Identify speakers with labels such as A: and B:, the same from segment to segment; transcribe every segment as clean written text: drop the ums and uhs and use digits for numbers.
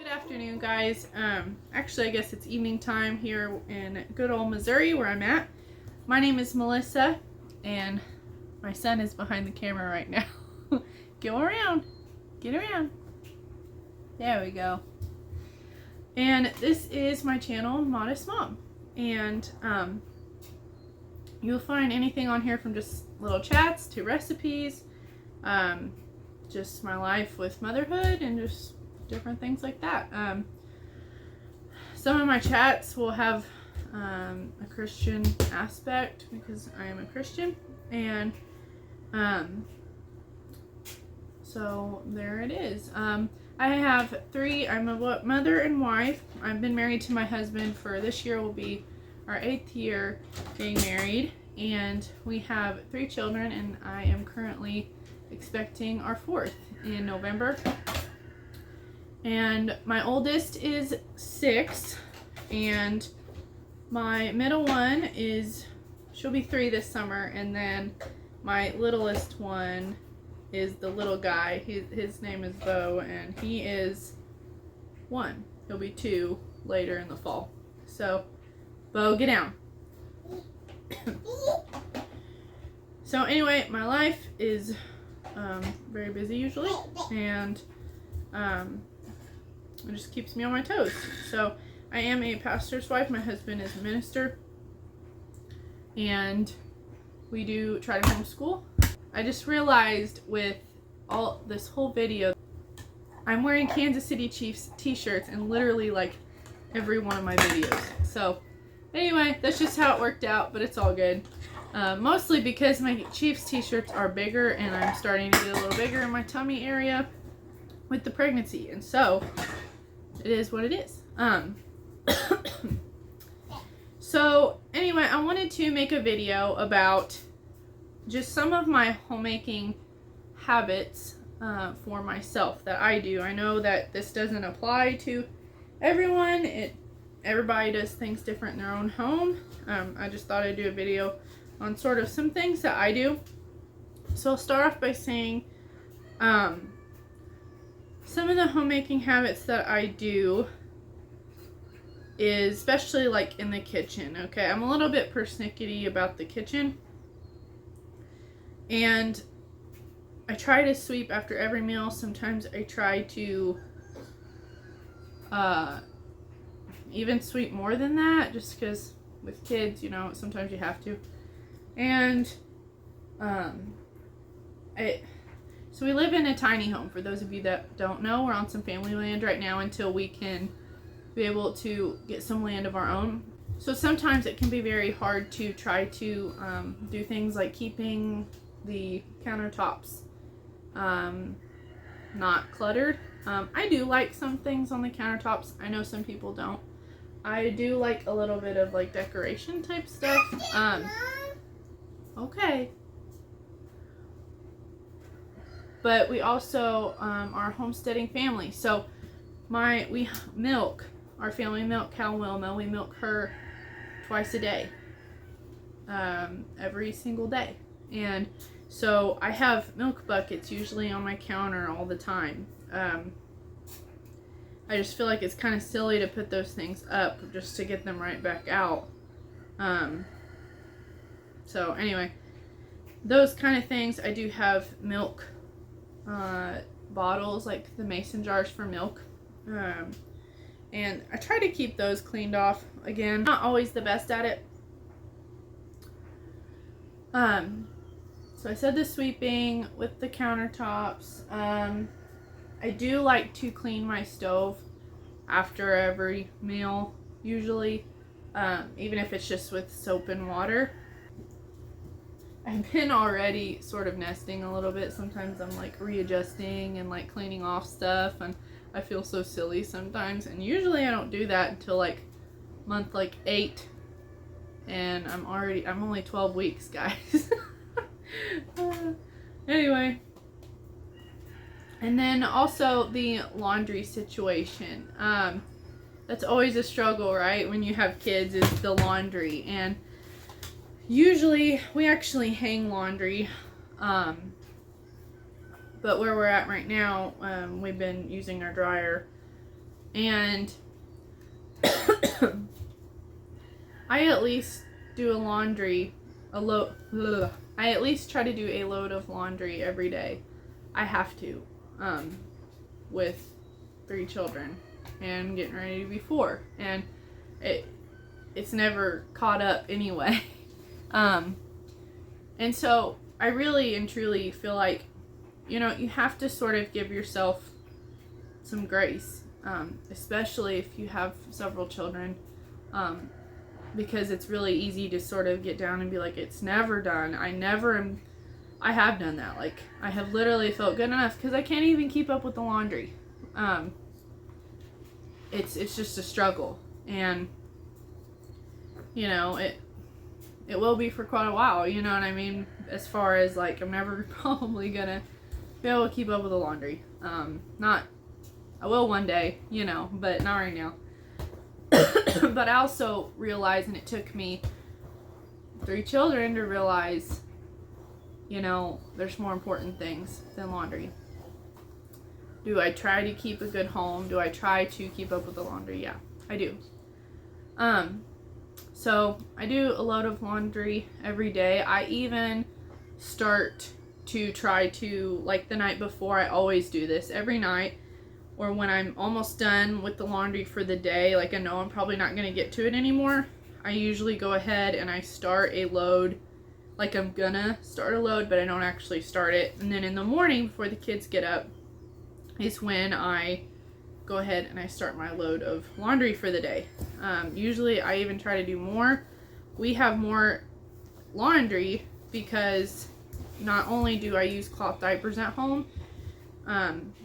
A: Afternoon, guys. Actually, I guess it's evening time here in good old Missouri where I'm at. My name is Melissa and my son is behind the camera right now. Go around, get around. There we go. And this is my channel, Modest Mom, and you'll find anything on here from just little chats to recipes, just my life with motherhood and just different things like that. Some of my chats will have a Christian aspect because I am a Christian, and so there it is. I have three. I'm a mother and wife. I've been married to my husband for this year will be our 8th year being married, and we have 3 children, and I am currently expecting our 4th in November. And my oldest is 6, and my middle one she'll be 3 this summer, and then my littlest one is the little guy. His name is Bo, and he is 1. He'll be 2 later in the fall. So, Bo, get down. So anyway, my life is very busy usually, and it just keeps me on my toes. So I am a pastor's wife. My husband is a minister, and we do try to homeschool. I just realized with all this whole video, I'm wearing Kansas City Chiefs t-shirts in literally like every one of my videos. So anyway, that's just how it worked out, but it's all good. Mostly because my Chiefs t-shirts are bigger, and I'm starting to get a little bigger in my tummy area with the pregnancy, and so it is what it is. So anyway, I wanted to make a video about just some of my homemaking habits for myself that I do. I know that this doesn't apply to everyone. Everybody does things different in their own home. I just thought I'd do a video on sort of some things that I do. So I'll start off by saying some of the homemaking habits that I do is especially like in the kitchen. Okay, I'm a little bit persnickety about the kitchen, and I try to sweep after every meal. Sometimes I try to even sweep more than that, just because with kids, you know, sometimes you have to. And so we live in a tiny home. For those of you that don't know, we're on some family land right now until we can be able to get some land of our own. So sometimes it can be very hard to try to do things like keeping the countertops not cluttered. I do like some things on the countertops. I know some people don't. I do like a little bit of like decoration type stuff. Okay. But we also are a homesteading family. So we milk, our family milk cow Wilma. We milk her twice a day, every single day. And so I have milk buckets usually on my counter all the time. I just feel like it's kind of silly to put those things up just to get them right back out. So anyway, those kind of things. I do have milk bottles, like the mason jars for milk, and I try to keep those cleaned off. Again, not always the best at it. So I said the sweeping with the countertops. I do like to clean my stove after every meal, usually, even if it's just with soap and water. I've been already sort of nesting a little bit. Sometimes I'm like readjusting and like cleaning off stuff, and I feel so silly sometimes. And usually I don't do that until like month like 8, and I'm only 12 weeks, guys. Anyway, and then also the laundry situation. That's always a struggle, right? When you have kids, is the laundry. And usually we actually hang laundry. But where we're at right now, we've been using our dryer. And I at least do a laundry, I at least try to do a load of laundry every day. I have to, with 3 children and getting ready to be 4, and it's never caught up anyway. And so I really and truly feel like, you know, you have to sort of give yourself some grace, especially if you have several children, because it's really easy to sort of get down and be like, it's never done. I have done that. Like, I have literally felt good enough because I can't even keep up with the laundry. It's just a struggle, and you know, it will be for quite a while, you know what I mean, as far as like, I'm never probably gonna be able to keep up with the laundry. I will one day, you know, but not right now. But I also realized, and it took me 3 children to realize, you know, there's more important things than laundry. Do I try to keep a good home? Do I try to keep up with the laundry? Yeah, I do. So I do a load of laundry every day. I even start to try to, like the night before, I always do this every night, or when I'm almost done with the laundry for the day, like I know I'm probably not going to get to it anymore, I usually go ahead and I start a load, like I'm gonna start a load, but I don't actually start it. And then in the morning, before the kids get up, is when I go ahead and I start my load of laundry for the day. Usually I even try to do more. We have more laundry because not only do I use cloth diapers at home,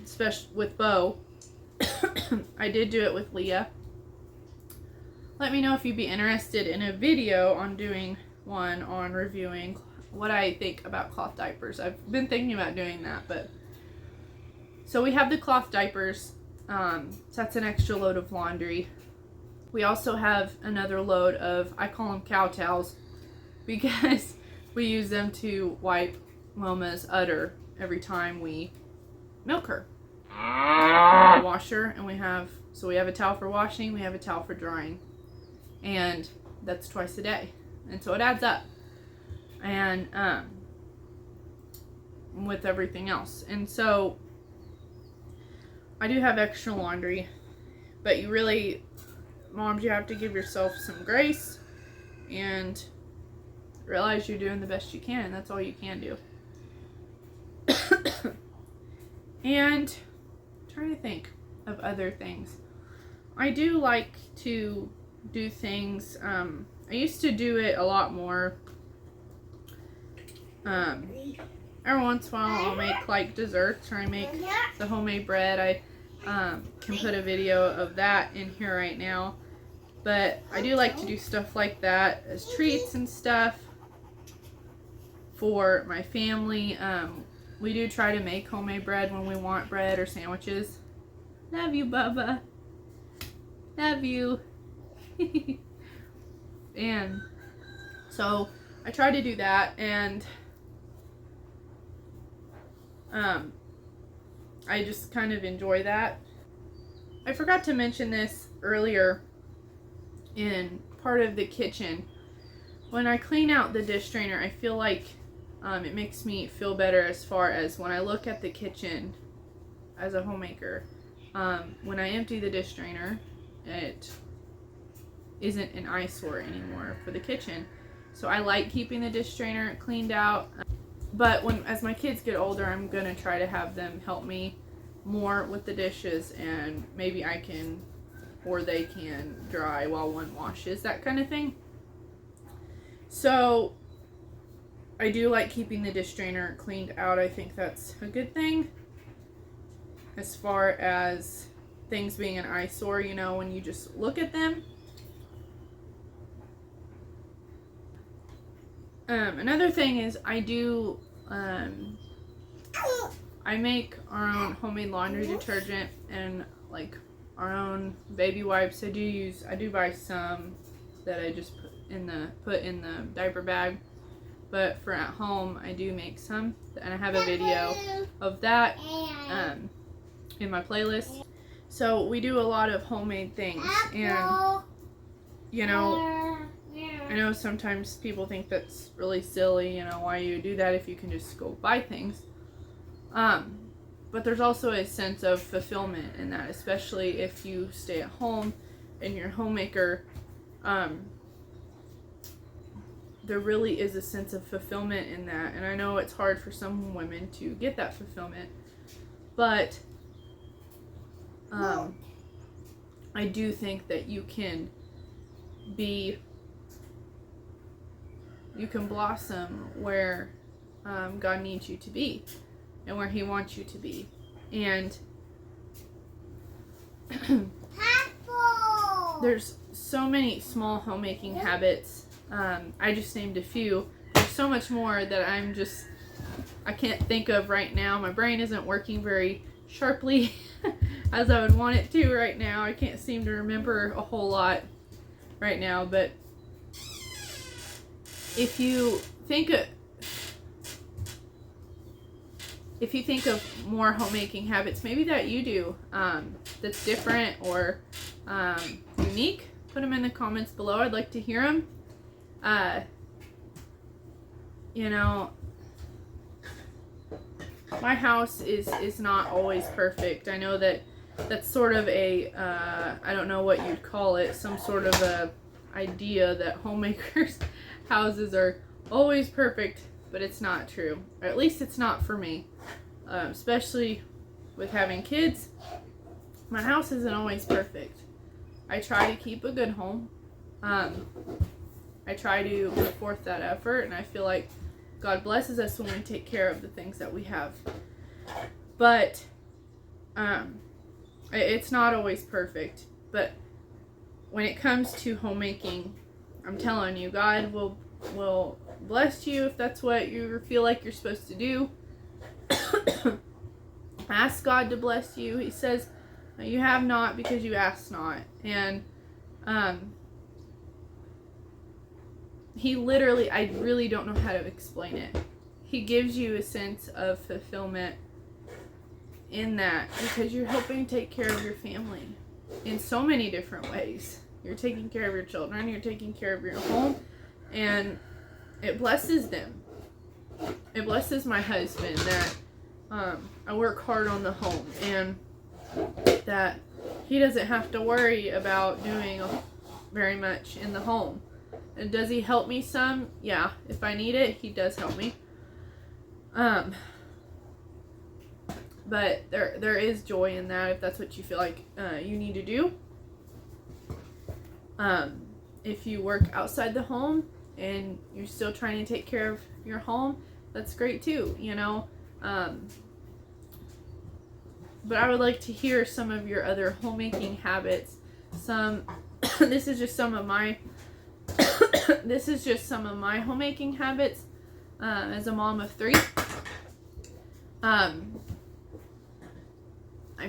A: especially with Bo, I did do it with Leah. Let me know if you'd be interested in a video on doing one on reviewing what I think about cloth diapers. I've been thinking about doing that, but so we have the cloth diapers. So that's an extra load of laundry. We also have another load of, I call them cow towels, because we use them to wipe Wilma's udder every time we milk her. We wash her, and we have a towel for washing, we have a towel for drying, and that's twice a day, and so it adds up, and with everything else. And so I do have extra laundry, but you really, moms, you have to give yourself some grace and realize you're doing the best you can, and that's all you can do. And I'm trying to think of other things. I do like to do things, I used to do it a lot more. Every once in a while I'll make like desserts, or I make the homemade bread. I can put a video of that in here right now, but I do like to do stuff like that as treats and stuff for my family. We do try to make homemade bread when we want bread or sandwiches. Love you, Bubba. Love you. And so I try to do that, and I just kind of enjoy that. I forgot to mention this earlier in part of the kitchen. When I clean out the dish drainer, I feel like it makes me feel better as far as when I look at the kitchen as a homemaker. When I empty the dish drainer, it isn't an eyesore anymore for the kitchen. So I like keeping the dish drainer cleaned out. But as my kids get older, I'm going to try to have them help me more with the dishes, and maybe I can, or they can dry while one washes, that kind of thing. So I do like keeping the dish drainer cleaned out. I think that's a good thing. As far as things being an eyesore, you know, when you just look at them. Another thing is I make our own homemade laundry detergent and like our own baby wipes. I do buy some that I just put in the diaper bag, but for at home I do make some, and I have a video of that in my playlist. So we do a lot of homemade things, and you know, I know sometimes people think that's really silly, you know, why you do that if you can just go buy things. But there's also a sense of fulfillment in that, especially if you stay at home and you're a homemaker. There really is a sense of fulfillment in that, and I know it's hard for some women to get that fulfillment, but I do think that you can blossom where God needs you to be and where He wants you to be. And there's so many small homemaking habits. I just named a few. There's so much more that I can't think of right now. My brain isn't working very sharply as I would want it to right now. I can't seem to remember a whole lot right now, but if you think of more homemaking habits maybe that you do that's different or unique, put them in the comments below. I'd like to hear them. You know, my house is not always perfect. I know that's sort of a I don't know what you'd call it, some sort of a idea that homemakers houses are always perfect, but it's not true. Or at least it's not for me. Especially with having kids, my house isn't always perfect. I try to keep a good home. I try to put forth that effort, and I feel like God blesses us when we take care of the things that we have. But it's not always perfect. But when it comes to homemaking, I'm telling you, God will bless you if that's what you feel like you're supposed to do. Ask God to bless you. He says, you have not because you ask not. And He literally, I really don't know how to explain it. He gives you a sense of fulfillment in that because you're helping take care of your family in so many different ways. You're taking care of your children, you're taking care of your home, and it blesses them. It blesses my husband that I work hard on the home and that he doesn't have to worry about doing very much in the home. And does he help me some? Yeah, if I need it, he does help me. But there is joy in that if that's what you feel like you need to do. If you work outside the home and you're still trying to take care of your home, that's great too, you know. But I would like to hear some of your other homemaking habits. This is just some of my homemaking habits as a mom of 3. I'm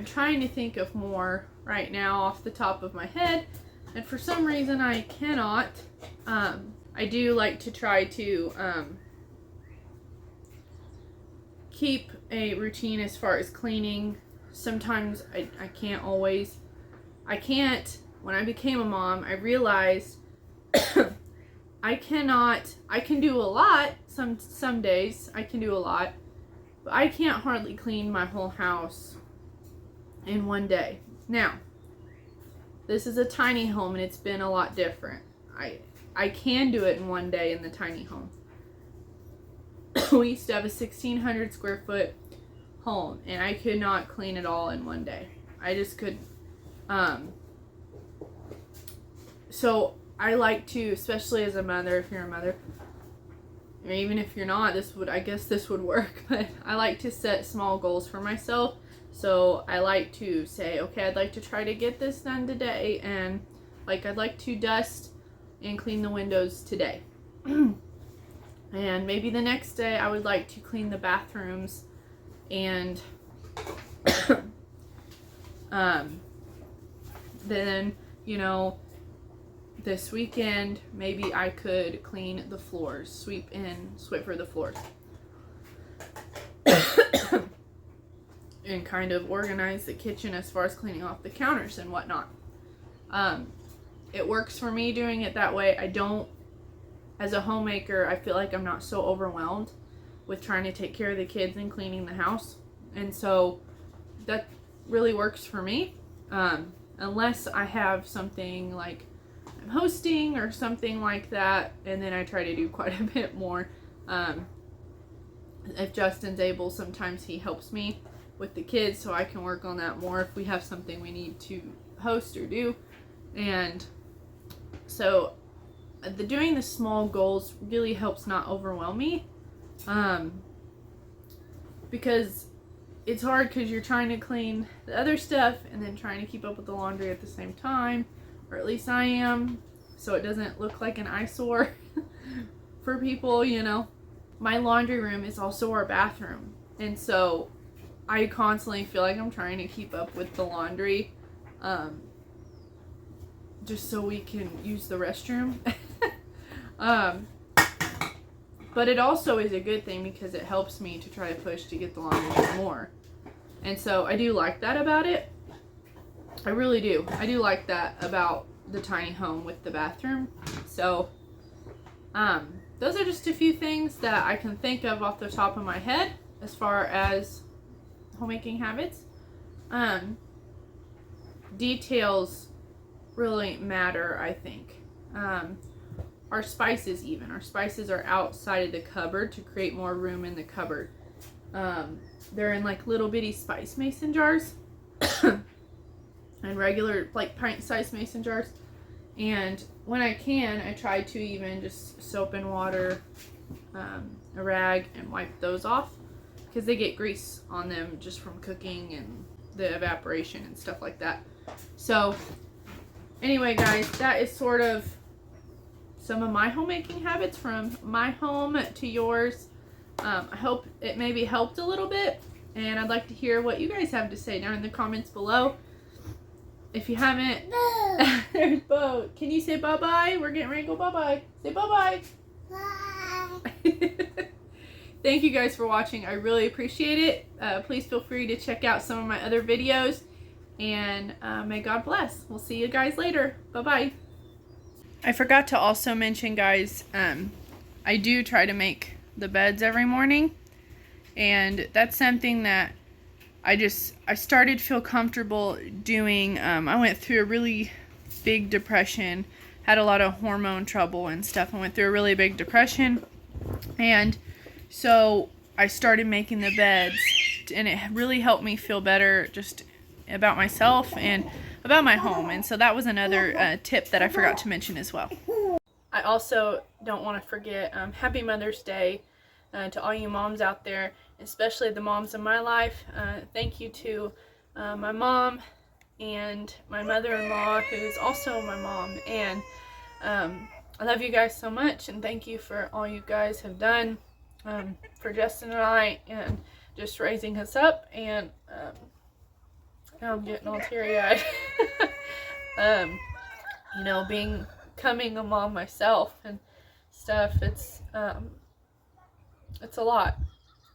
A: trying to think of more right now off the top of my head, and for some reason I cannot. I do like to try to keep a routine as far as cleaning. Sometimes I can't always. When I became a mom, I realized I can do a lot. Some days I can do a lot, but I can't hardly clean my whole house in one day. Now, this is a tiny home and it's been a lot different. I can do it in one day in the tiny home. We used to have a 1,600 square foot home and I could not clean it all in one day. I just could. So I like to, especially as a mother, if you're a mother, or even if you're not, I guess this would work, but I like to set small goals for myself. So I like to say, okay, I'd like to try to get this done today, and like I'd like to dust and clean the windows today. And maybe the next day I would like to clean the bathrooms, and then, you know, this weekend maybe I could clean the floors, Swiffer the floors. And kind of organize the kitchen as far as cleaning off the counters and whatnot. It works for me doing it that way. I don't, as a homemaker, I feel like I'm not so overwhelmed with trying to take care of the kids and cleaning the house. And so that really works for me. Unless I have something like I'm hosting or something like that, and then I try to do quite a bit more. If Justin's able, sometimes he helps me with the kids, so I can work on that more if we have something we need to host or do. And so doing the small goals really helps not overwhelm me, because it's hard because you're trying to clean the other stuff and then trying to keep up with the laundry at the same time, or at least I am, so it doesn't look like an eyesore for people, you know. My laundry room is also our bathroom, and so I constantly feel like I'm trying to keep up with the laundry, just so we can use the restroom. But it also is a good thing because it helps me to try to push to get the laundry done more. And so I do like that about it. I really do. I do like that about the tiny home with the bathroom. So those are just a few things that I can think of off the top of my head as far as homemaking habits. Details really matter, I think. Our spices are outside of the cupboard to create more room in the cupboard. They're in like little bitty spice mason jars and regular like pint-sized mason jars. And when I can, I try to even just soap and water, a rag, and wipe those off because they get grease on them just from cooking and the evaporation and stuff like that. So anyway, guys, that is sort of some of my homemaking habits from my home to yours. I hope it maybe helped a little bit, and I'd like to hear what you guys have to say down in the comments below. If you haven't, there's Bo. Can you say bye-bye? We're getting ready to go bye-bye. Say bye-bye. Bye. Thank you guys for watching. I really appreciate it. Please feel free to check out some of my other videos, and may God bless. We'll see you guys later. Bye-bye. I forgot to also mention, guys, I do try to make the beds every morning, and that's something that I started to feel comfortable doing. I went through a really big depression, had a lot of hormone trouble and stuff. I went through a really big depression, and so I started making the beds, and it really helped me feel better just about myself and about my home. And so that was another tip that I forgot to mention as well. I also don't want to forget Happy Mother's Day to all you moms out there, especially the moms in my life. Thank you to my mom and my mother-in-law, who's also my mom. And I love you guys so much, and thank you for all you guys have done for Justin and I, and just raising us up. And now I'm getting all teary-eyed. You know, becoming a mom myself and stuff, it's a lot,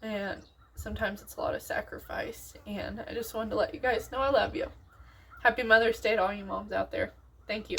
A: and sometimes it's a lot of sacrifice, and I just wanted to let you guys know I love you. Happy Mother's Day to all you moms out there. Thank you.